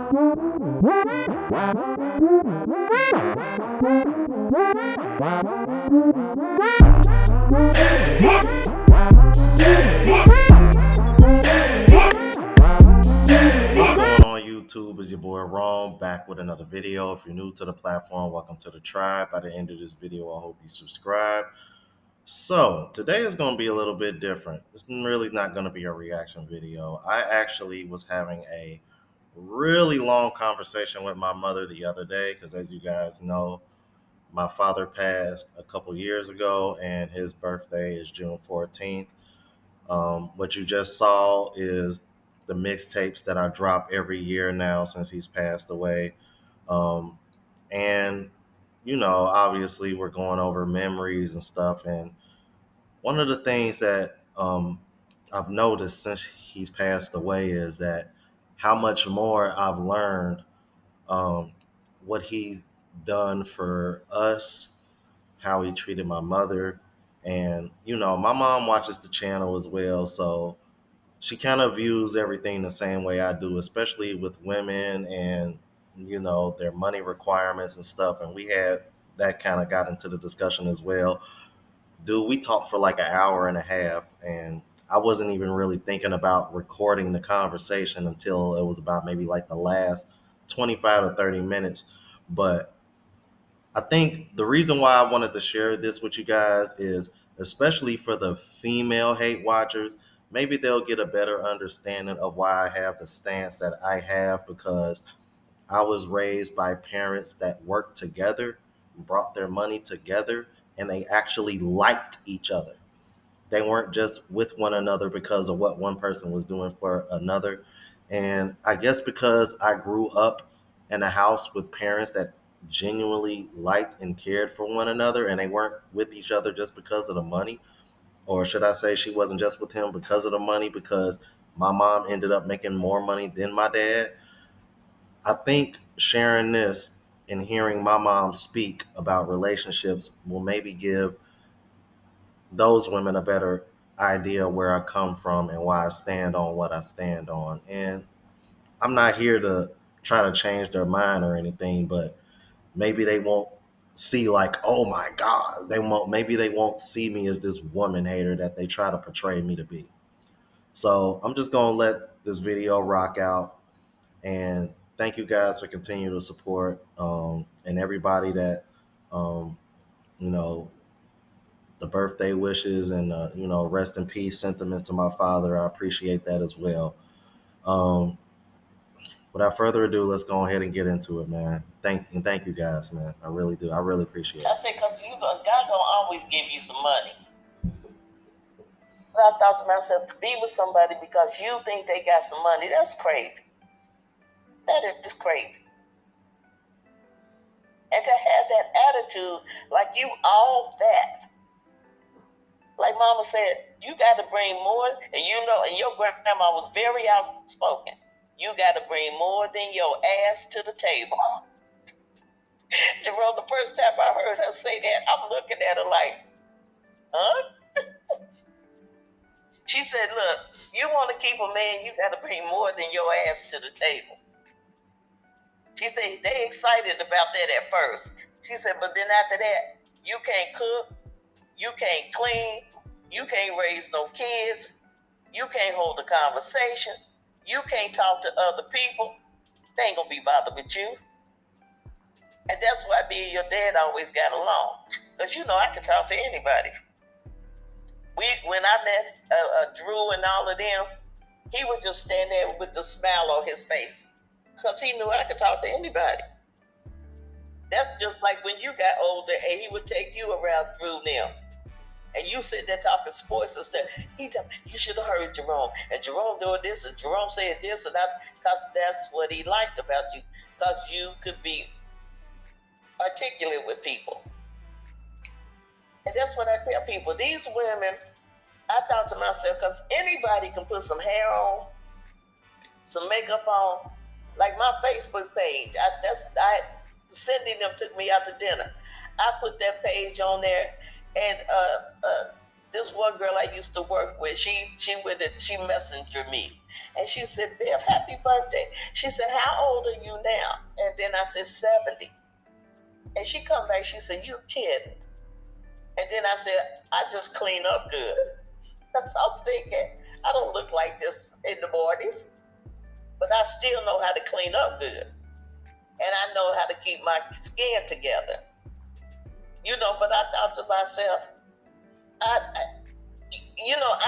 On YouTube is your boy Rome back with another video. If you're new to the platform, welcome to the tribe. By the end of this video, I hope you subscribe. So today is going to be a little bit different. It's really not going to be a reaction video. I actually was having a really long conversation with my mother the other day because, as you guys know, my father passed a couple years ago and his birthday is June 14th. What you just saw is the mixtapes that I drop every year now since he's passed away. Um, and, obviously we're going over memories and stuff. And one of the things that I've noticed since he's passed away is that how much more I've learned, what he's done for us, how he treated my mother. And, my mom watches the channel as well. So she kind of views everything the same way I do, especially with women and, their money requirements and stuff. And we had that kind of got into the discussion as well. Dude, we talked for like an hour and a half, and I wasn't even really thinking about recording the conversation until it was about maybe like the last 25 to 30 minutes. But I think the reason why I wanted to share this with you guys is, especially for the female hate watchers, maybe they'll get a better understanding of why I have the stance that I have, because I was raised by parents that worked together, brought their money together, and they actually liked each other. They weren't just with one another because of what one person was doing for another. And I guess because I grew up in a house with parents that genuinely liked and cared for one another, and they weren't with each other just because of the money. Or should I say, she wasn't just with him because of the money, because my mom ended up making more money than my dad. I think sharing this and hearing my mom speak about relationships will maybe give those women a better idea where I come from and why I stand on what I stand on. And I'm not here to try to change their mind or anything, but maybe they won't see like, oh my God, maybe they won't see me as this woman hater that they try to portray me to be. So I'm just gonna let this video rock out, and thank you guys for continuing to support, and everybody that um, you know the birthday wishes and rest in peace sentiments to my father. I appreciate that as well. Um, Without further ado, let's go ahead and get into it, man. Thank you guys, man. I really do. I really appreciate it. I said, because God gonna always give you some money. But I thought to myself, to be with somebody because you think they got some money, that's crazy. That is crazy. And to have that attitude, like you all that. Like Mama said, you got to bring more, and and your grandma was very outspoken. You got to bring more than your ass to the table. Jerome, the first time I heard her say that, I'm looking at her like, huh? She said, look, you want to keep a man, you got to bring more than your ass to the table. She said, they excited about that at first. She said, but then after that, you can't cook, you can't clean, you can't raise no kids, you can't hold a conversation, you can't talk to other people. They ain't going to be bothered with you. And that's why me and your dad always got along. Because I can talk to anybody. When I met Drew and all of them, he would just stand there with a smile on his face. Because he knew I could talk to anybody. That's just like when you got older and he would take you around through them. And you sit there talking sports and stuff. He told me, you should have heard Jerome. And Jerome doing this, and Jerome saying this, and that, because that's what he liked about you. Because you could be articulate with people. And that's what I tell people. These women, I thought to myself, because anybody can put some hair on, some makeup on. Like my Facebook page, Cindy and them took me out to dinner. I put that page on there, and this one girl I used to work with, she messengered me. And she said, Bev, happy birthday. She said, how old are you now? And then I said, 70. And she come back, she said, you kidding. And then I said, I just clean up good. Because I'm thinking, I don't look like this in the mornings, but I still know how to clean up good. And I know how to keep my skin together. But I thought to myself, I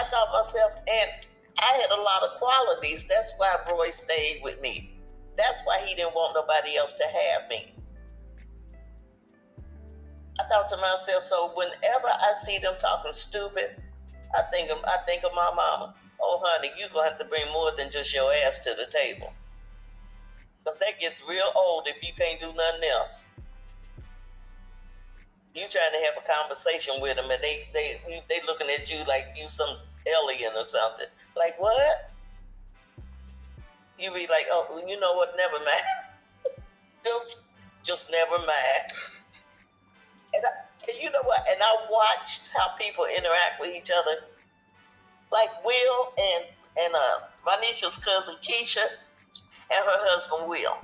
thought myself, and I had a lot of qualities. That's why Roy stayed with me. That's why he didn't want nobody else to have me. I thought to myself, so whenever I see them talking stupid, I think of my mama. Oh, honey, you're going to have to bring more than just your ass to the table. Because that gets real old if you can't do nothing else. You trying to have a conversation with them, and they looking at you like you some alien or something. Like, what? You be like, oh, you know what? Never mind. just never mind. And you know what? And I watched how people interact with each other. Like Will and my niece's cousin Keisha and her husband Will.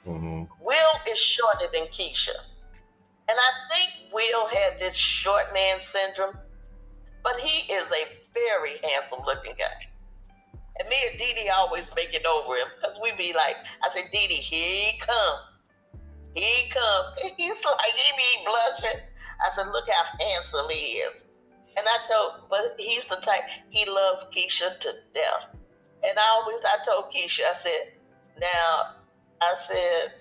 Mm-hmm. Will is shorter than Keisha. And I think Will had this short man syndrome, but he is a very handsome looking guy. And me and Dee Dee always make it over him because we be like, I said, Dee Dee, here he come. He come. He's like, he be blushing. I said, look how handsome he is. And but he's the type, he loves Keisha to death. And I told Keisha, I said, now, I said,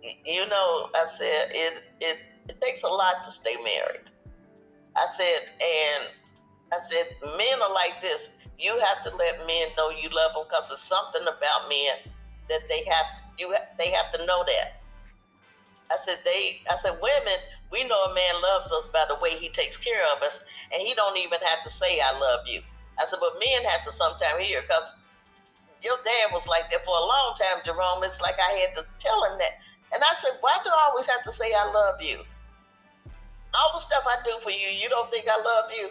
I said, it takes a lot to stay married. I said, men are like this. You have to let men know you love them because there's something about men that they have to know that. I said, women, we know a man loves us by the way he takes care of us, and he don't even have to say, I love you. I said, but men have to sometimes hear, because your dad was like that for a long time, Jerome. It's like I had to tell him that. And I said, why do I always have to say I love you? All the stuff I do for you, you don't think I love you?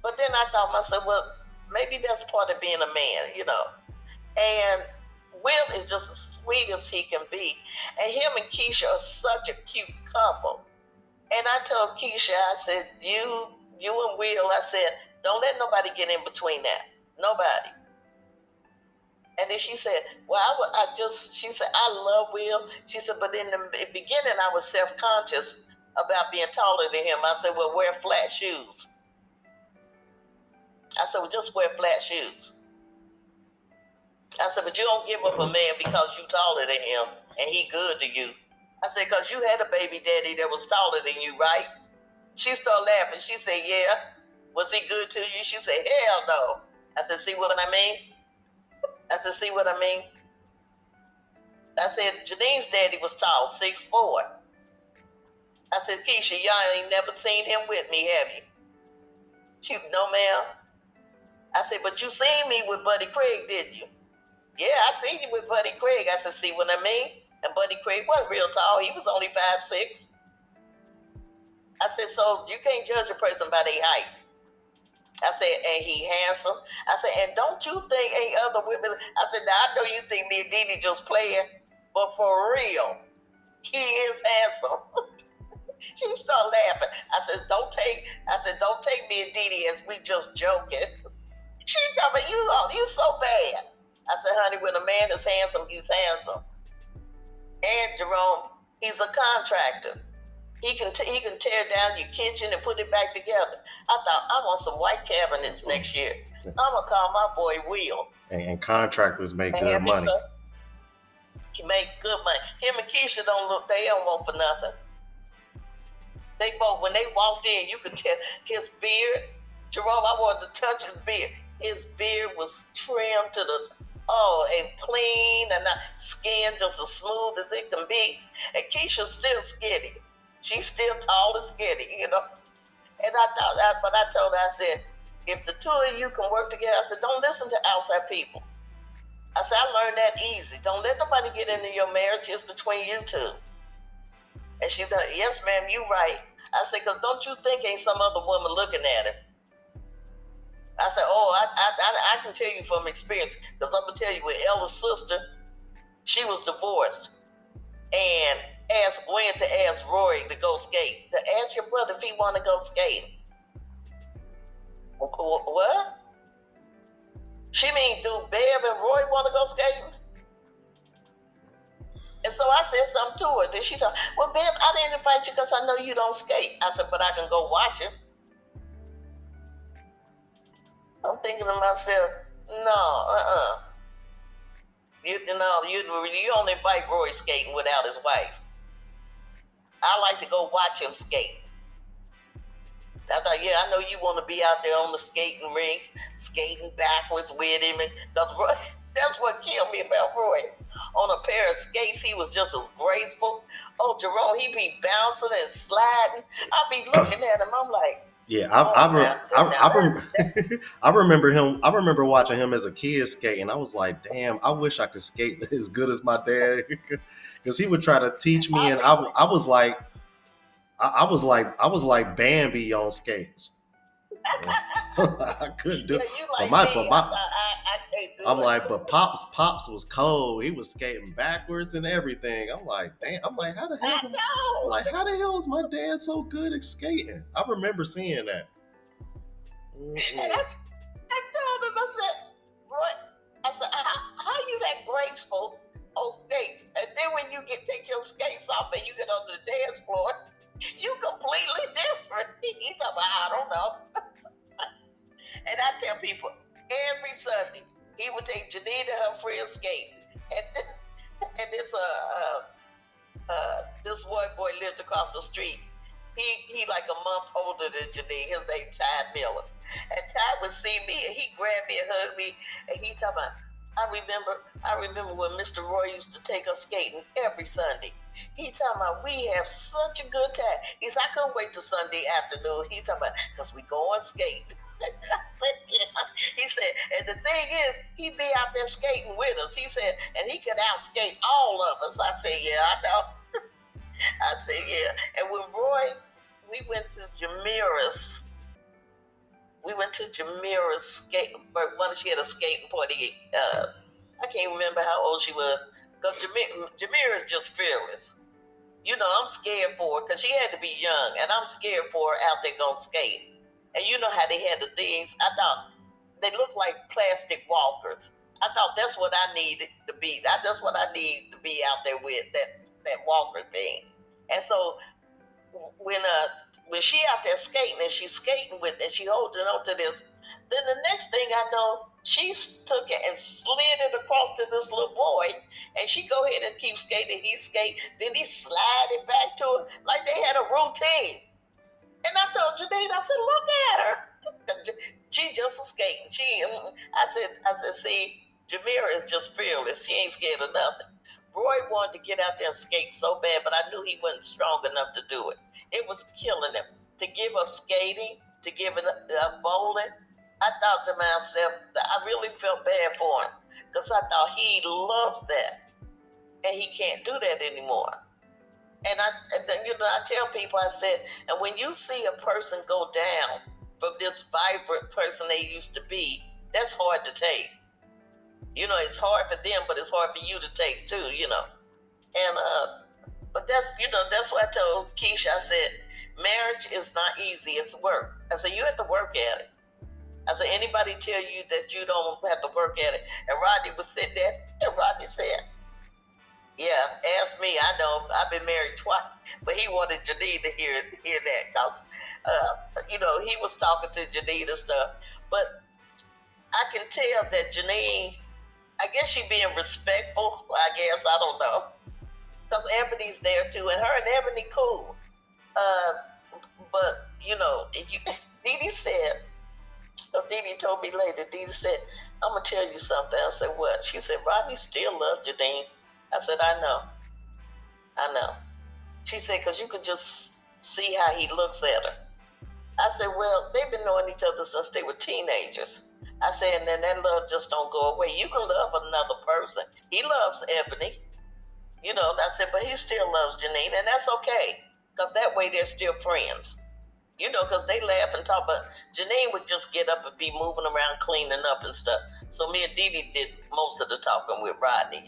But then I thought myself, well, maybe that's part of being a man. And Will is just as sweet as he can be. And him and Keisha are such a cute couple. And I told Keisha, I said, you and Will, I said, don't let nobody get in between that. Nobody. And then she said, well, she said, I love Will. She said, but in the beginning, I was self-conscious about being taller than him. I said, well, wear flat shoes. I said, well, just wear flat shoes. I said, but you don't give up a man because you taller than him and he good to you. I said, because you had a baby daddy that was taller than you, right? She started laughing. She said, yeah. Was he good to you? She said, hell no. I said, see what I mean? I said, see what I mean? I said, Janine's daddy was tall, 6'4". I said, Keisha, y'all ain't never seen him with me, have you? She said, no, ma'am. I said, but you seen me with Buddy Craig, didn't you? Yeah, I seen you with Buddy Craig. I said, see what I mean? And Buddy Craig wasn't real tall. He was only 5'6". I said, so you can't judge a person by their height. I said, and he handsome. I said, and don't you think ain't other women? I said, now I know you think me and Dee Dee just playing, but for real, he is handsome. She started laughing. I said, don't take me and Dee Dee as we just joking. She told me, you so bad. I said, honey, when a man is handsome, he's handsome. And Jerome, he's a contractor. He can tear down your kitchen and put it back together. I thought, I want some white cabinets next year. I'm gonna call my boy Will. And contractors make good money. He make good money. Him and Keisha they don't want for nothing. They both, when they walked in, you could tell his beard. Jerome, I wanted to touch his beard. His beard was trimmed to and clean, and skin just as smooth as it can be. And Keisha's still skinny. She's still tall and skinny, And I told her, I said, if the two of you can work together, I said, don't listen to outside people. I said, I learned that easy. Don't let nobody get into your marriage. It's between you two. And she said, yes, ma'am, you right. I said, because don't you think ain't some other woman looking at him? I said, oh, I can tell you from experience, because I'm gonna tell you, with Ella's sister, she was divorced, and asked Gwen to ask Roy to go skate. To ask your brother if he want to go skating. What? She mean, do Bev and Roy want to go skating? And so I said something to her. Then she told, well, Bev, I didn't invite you because I know you don't skate. I said, but I can go watch him. I'm thinking to myself, no, you only invite Roy skating without his wife. I like to go watch him skate. I thought, yeah, I know you want to be out there on the skating rink, skating backwards with him. Because Roy, that's what killed me about Roy. On a pair of skates, he was just as graceful. Oh, Jerome, he be bouncing and sliding. I be looking at him. I'm like, Yeah, oh, I remember him. I remember watching him as a kid skating. I was like, damn, I wish I could skate as good as my dad, because he would try to teach me, I and be, I was like Bambi on skates. I couldn't do, yeah, you like me. but my, I can't do I'm it. like, but Pops was cold. He was skating backwards and everything. I'm like, damn. I'm like, I know. how the hell is my dad so good at skating? I remember seeing that. And I told him, I said, Roy, I said, how you that graceful on skates? And then when you take your skates off and you get on the dance floor, you completely different. He's like, I don't know. And I tell people, every Sunday, he would take Janine and her friends skate. And, and this white boy lived across the street. He like a month older than Janine. His name Ty Miller. And Ty would see me and he grabbed me and hugged me and he talking about, I remember when Mr. Roy used to take us skating every Sunday. He talking about we have such a good time. He said, I couldn't wait till Sunday afternoon. He talking about, because we going skating. I said, yeah. He said, and the thing is, he'd be out there skating with us. He said, and he could outskate all of us. I said, yeah, I know. I said, yeah. And when Roy, we went to Jamira's, skate, when she had a skating party. I can't remember how old she was, because Jamira is just fearless. You know, I'm scared for her because she had to be young, and I'm scared for her out there going skate. And you know how they had the things. I thought they looked like plastic walkers. I thought that's what I needed to be. That's what I need to be out there with, that walker thing. And so when she out there skating and she's skating with and she holding on to this, then the next thing I know, she took it and slid it across to this little boy, and she go ahead and keep skating. He skate, then he slide it back to her like they had a routine. And I told Janine, I said, look at her. She just a skating. I said, see, Jamira is just fearless. She ain't scared of nothing. Roy wanted to get out there and skate so bad, but I knew he wasn't strong enough to do it. It was killing him. To give up skating, to give up bowling, I thought to myself, I really felt bad for him because I thought he loves that, and he can't do that anymore. I tell people, I said, and when you see a person go down from this vibrant person they used to be, that's hard to take. You know, it's hard for them, but it's hard for you to take too. You know, and but that's what I told Keisha. I said, marriage is not easy; it's work. I said, you have to work at it. I said, anybody tell you that you don't have to work at it? And Rodney was sitting there, and Rodney said, yeah, ask me. I know I've been married twice, but he wanted Janine to hear that because, he was talking to Janine and stuff. But I can tell that Janine, I guess she being respectful. I guess I don't know because Ebony's there too, and her and Ebony cool. Uh, but Dee Dee said, Dee Dee told me later. Dee Dee said, "I'm gonna tell you something." I said, "What?" She said, "Rodney still loves Janine." I said, "I know. I know." She said, because you could just see how he looks at her. I said, well, they've been knowing each other since they were teenagers. I said, and then that love just don't go away. You can love another person. He loves Ebony. I said, but he still loves Janine, and that's okay. Because that way they're still friends. because they laugh and talk, but Janine would just get up and be moving around, cleaning up and stuff. So me and Dee Dee did most of the talking with Rodney.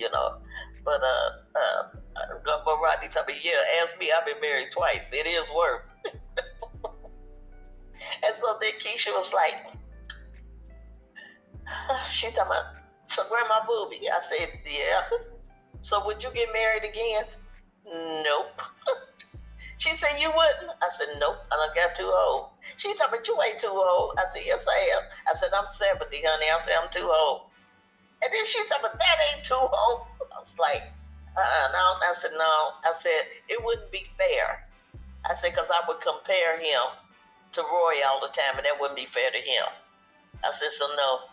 But Rodney told me, yeah, ask me, I've been married twice. It is work. And so then Keisha was like, she talking about, so Grandma Booby. I said, yeah. So would you get married again? Nope. She said, you wouldn't? I said, nope, I done got too old. She told me, you ain't too old. I said, yes, I am. I said, I'm 70, honey. I said, I'm too old. And then she told me, that ain't too old. I was like, no. I said, no. I said, it wouldn't be fair. I said, because I would compare him to Roy all the time, and that wouldn't be fair to him. I said, so no.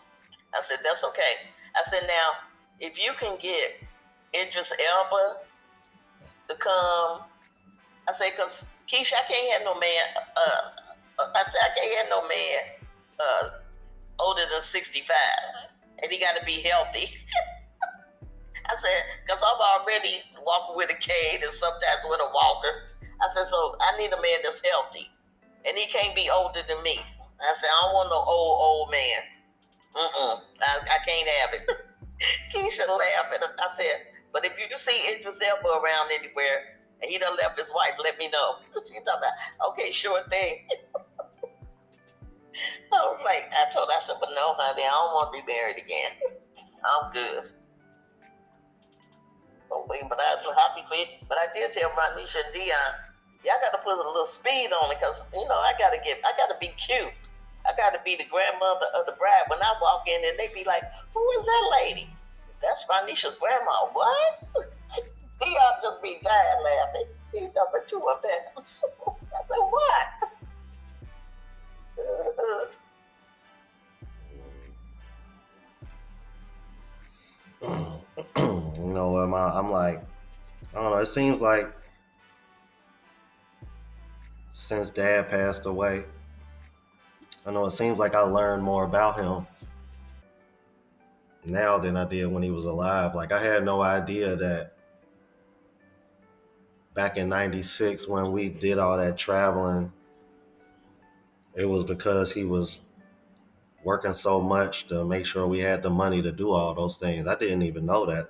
I said, that's okay. I said, now, if you can get Idris Elba to come, I said, because Keisha, I can't have no man. I said, I can't have no man older than 65, and he got to be healthy. I said, because I'm already walking with a cane and sometimes with a walker. I said, so I need a man that's healthy, and he can't be older than me. I said, I don't want no old man. I can't have it. Keisha laughed, and I said, but if you see Idris Elba around anywhere, and he done left his wife, let me know. She talking about, okay, sure thing. I was like, I told her, I said, but no, honey, I don't want to be married again. I'm good. Okay, but I was happy for you. But I did tell Ronisha and Dion, y'all got to put a little speed on it, because I got to be cute. I got to be the grandmother of the bride. When I walk in, and they be like, who is that lady? That's Ronisha's grandma. What? Dion just be dying laughing. He's talking to her back. I said, what? You know what, I'm like, I don't know. It seems like since Dad passed away, I know it seems like I learned more about him now than I did when he was alive. Like, I had no idea that back in '96 when we did all that traveling, it was because he was working so much to make sure we had the money to do all those things. I didn't even know that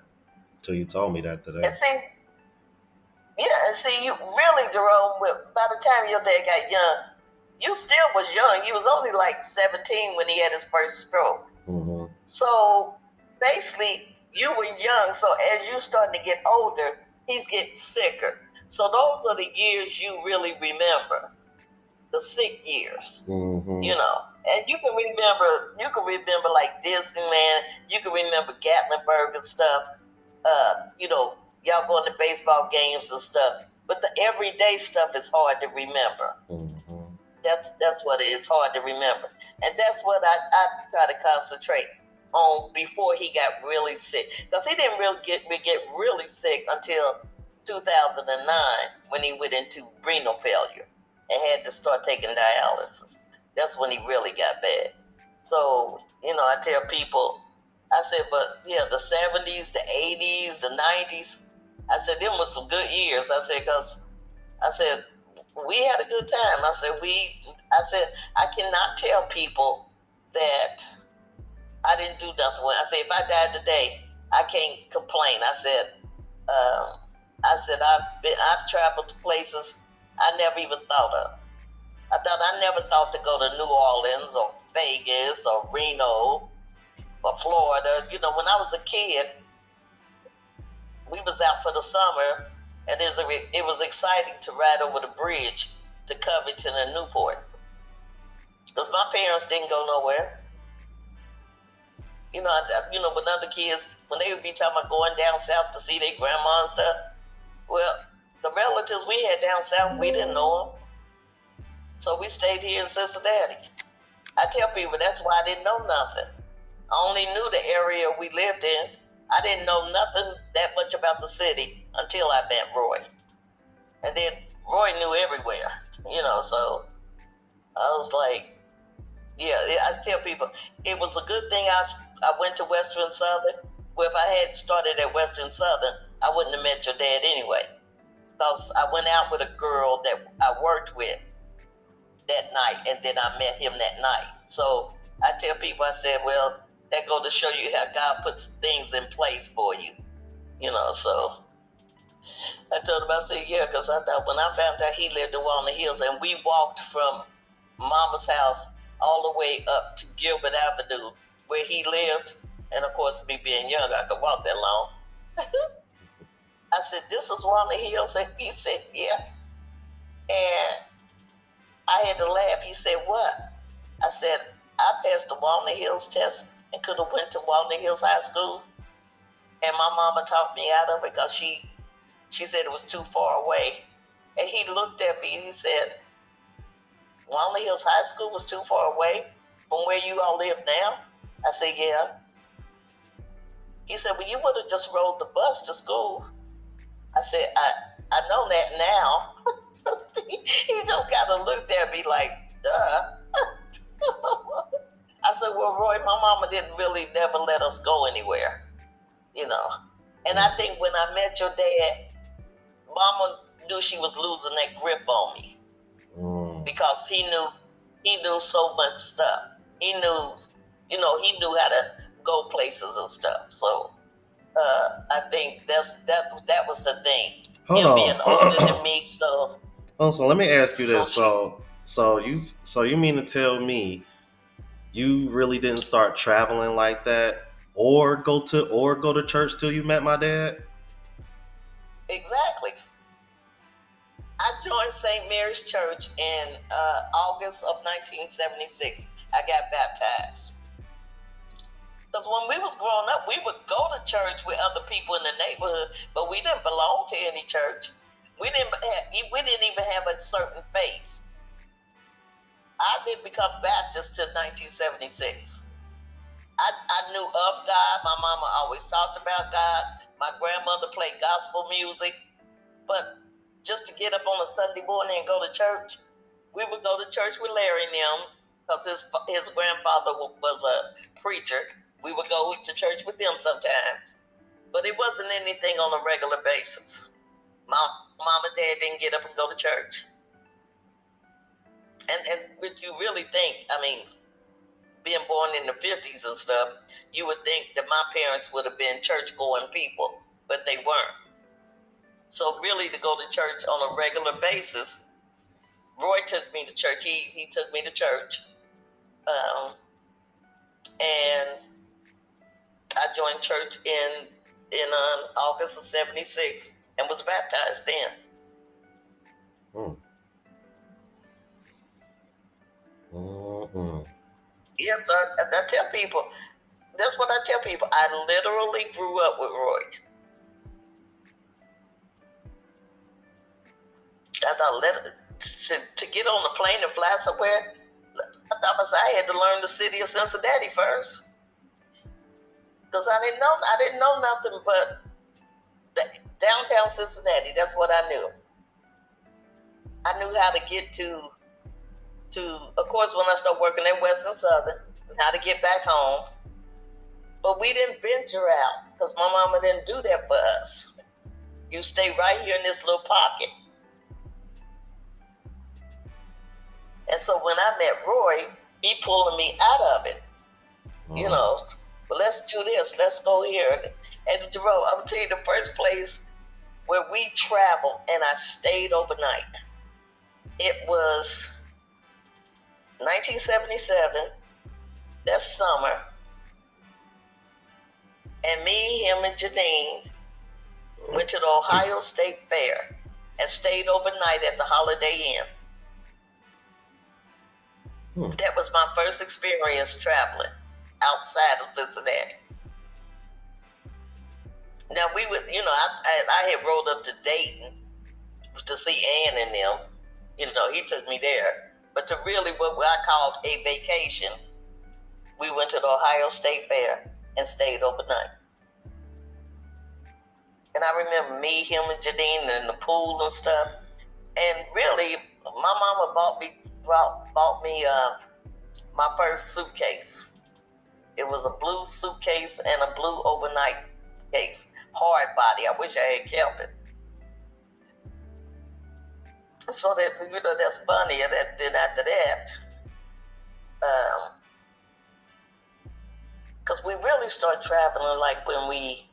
until you told me that today. And see, you really, Jerome, by the time your dad got young, you still was young. You was only like 17 when he had his first stroke. Mm-hmm. So basically, you were young. So as you starting to get older, he's getting sicker. So those are the years you really remember, the sick years. Mm-hmm. And you can remember like Disneyland. You can remember Gatlinburg and stuff. Y'all going to baseball games and stuff. But the everyday stuff is hard to remember. Mm-hmm. That's what it is, hard to remember. And that's what I try to concentrate on before he got really sick. Because he didn't really get really sick until 2009 when he went into renal failure and had to start taking dialysis. That's when he really got bad. So, I tell people, I said, but yeah, the 70s, the 80s, the 90s, I said, them was some good years. I said, because I said, we had a good time. I said, I cannot tell people that I didn't do nothing. I said, if I died today, I can't complain. I've traveled to places I never even thought of. I never thought to go to New Orleans or Vegas or Reno or Florida. When I was a kid, we was out for the summer, and it was exciting to ride over the bridge to Covington and Newport. Because my parents didn't go nowhere. When other kids, when they would be talking about going down south to see their grandma and stuff, well, the relatives we had down south, we didn't know them. So we stayed here in Cincinnati. I tell people that's why I didn't know nothing. I only knew the area we lived in. I didn't know nothing that much about the city until I met Roy. And then Roy knew everywhere, so I was like, yeah, I tell people, it was a good thing I went to Western Southern. Well, if I had started at Western Southern, I wouldn't have met your dad anyway. Because I went out with a girl that I worked with that night, and then I met him that night. So I tell people, I said, well, that go to show you how God puts things in place for you, so I told him, I said, yeah, because I thought when I found out he lived in Walnut Hills, and we walked from Mama's house all the way up to Gilbert Avenue where he lived, and of course, me being young, I could walk that long. I said, this is Walnut Hills? And he said, yeah. And I had to laugh. He said, what? I said, I passed the Walnut Hills test and could have went to Walnut Hills High School. And my mama talked me out of it because she said it was too far away. And he looked at me and he said, Walnut Hills High School was too far away from where you all live now? I said, yeah. He said, well, you would have just rode the bus to school. I said, I know that now. He just kind of looked at me like, duh. I said, well, Roy, my mama didn't really never let us go anywhere, And I think when I met your dad, mama knew she was losing that grip on me because he knew so much stuff. He knew, he knew how to go places and stuff. So I think that was the thing. Hold Him being older on. than me, so So let me ask you so this. So you mean to tell me you really didn't start traveling like that or go to church till you met my dad? exactly. I joined St. Mary's Church in August of 1976. I got baptized. Because when we was growing up, we would go to church with other people in the neighborhood, but we didn't belong to any church. We didn't even have a certain faith. I didn't become Baptist till 1976. I knew of God. My mama always talked about God. My grandmother played gospel music. But just to get up on a Sunday morning and go to church, we would go to church with Larry and them because his grandfather was a preacher. We would go to church with them sometimes. But it wasn't anything on a regular basis. My mom and dad didn't get up and go to church. And what you really think, being born in the 50s and stuff, you would think that my parents would have been church-going people, but they weren't. So really, to go to church on a regular basis, Roy took me to church. He took me to church, and I joined church in August of '76 and was baptized then. Yeah, so I tell people, that's what I tell people. I literally grew up with Roy. I thought to get on a plane and fly somewhere, I had to learn the city of Cincinnati first, because I didn't know nothing but downtown Cincinnati. That's what I knew. I knew how to get to of course, when I started working at Western Southern, how to get back home. But we didn't venture out because my mama didn't do that for us. You stay right here in this little pocket. And so when I met Roy, he pulling me out of it. But let's do this. Let's go here. And Jerome, I'm gonna tell you the first place where we traveled and I stayed overnight. It was 1977. That summer. And me, him, and Janine went to the Ohio State Fair and stayed overnight at the Holiday Inn. That was my first experience traveling outside of Cincinnati. Now we would, I had rolled up to Dayton to see Ann and them. He took me there. But to really what I called a vacation, we went to the Ohio State Fair and stayed overnight. And I remember me, him, and Janine in the pool and stuff. And really, my mama bought me my first suitcase. It was a blue suitcase and a blue overnight case, hard body. I wish I had kept it. So that that's funny. And then after that, because we really start traveling like when we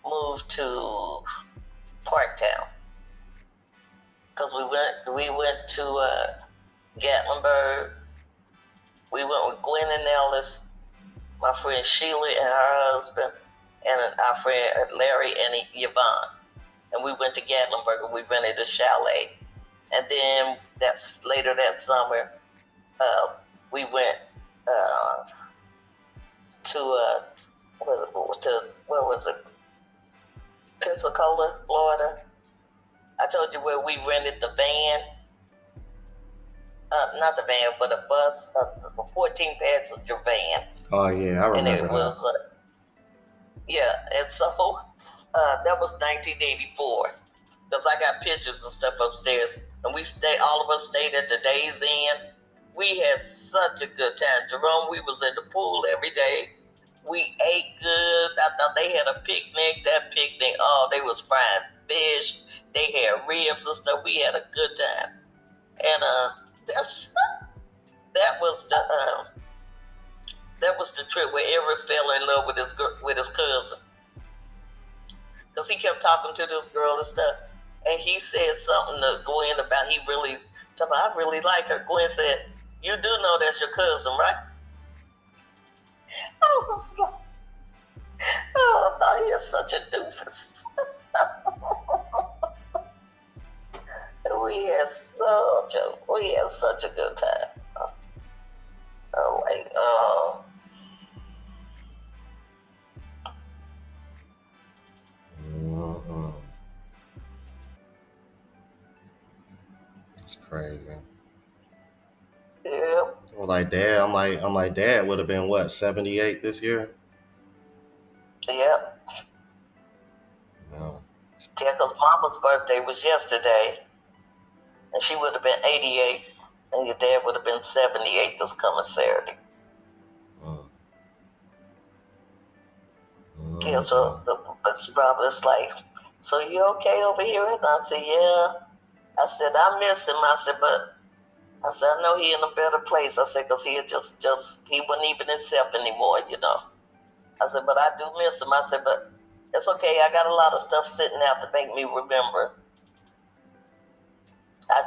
moved to Parktown. Because we went to Gatlinburg. We went with Gwen and Ellis, my friend Sheila and her husband, and our friend Larry and Yvonne. And we went to Gatlinburg and we rented a chalet. And then that's later that summer, we went to where was it? Pensacola, Florida. I told you where we rented the van. Not the van, but a bus, a 14 passenger van. Oh yeah, I And remember it that. was, yeah, and so that was 1984. Because I got pictures and stuff upstairs. And all of us stayed at the Days Inn. We had such a good time. Jerome, we was in the pool every day. We ate good. I thought they had a picnic. That picnic, oh, they was frying fish. They had ribs and stuff. We had a good time. And that's that was the trip where Eric fell in love with his cousin, because he kept talking to this girl and stuff. And he said something to Gwen about I really like her. Gwen said, "You do know that's your cousin, right?" I was like, oh, no, he is such a doofus. We had such a good time. Oh, like, oh. Mm-hmm. It's crazy. Yeah. Well, like dad, I'm like dad would have been what 78 this year. Yeah. No. Yeah, because Mama's birthday was yesterday, and she would have been 88, and your dad would have been 78 this coming Saturday. Mm. Yeah, so it's probably like, so you okay over here? And I said, yeah. I said, I miss him. I said, but I said, I know he in a better place. I said, because he he wasn't even himself anymore, I said, but I do miss him. I said, but it's okay. I got a lot of stuff sitting out to make me remember. I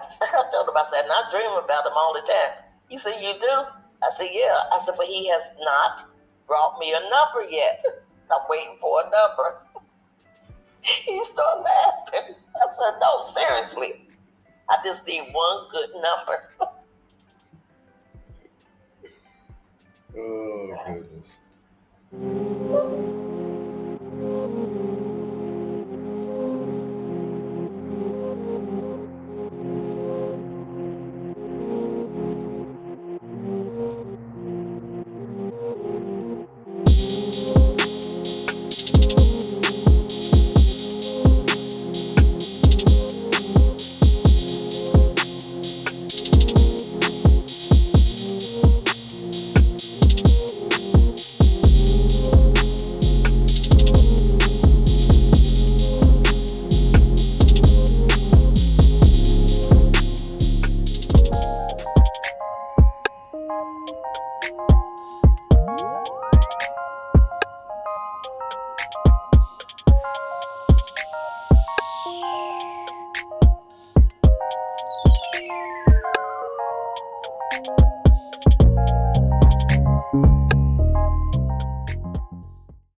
told him, I said, and I dream about him all the time. He said, you do? I said, yeah. I said, but he has not brought me a number yet. I'm waiting for a number. He started laughing. I said, no, seriously. I just need one good number. Oh goodness.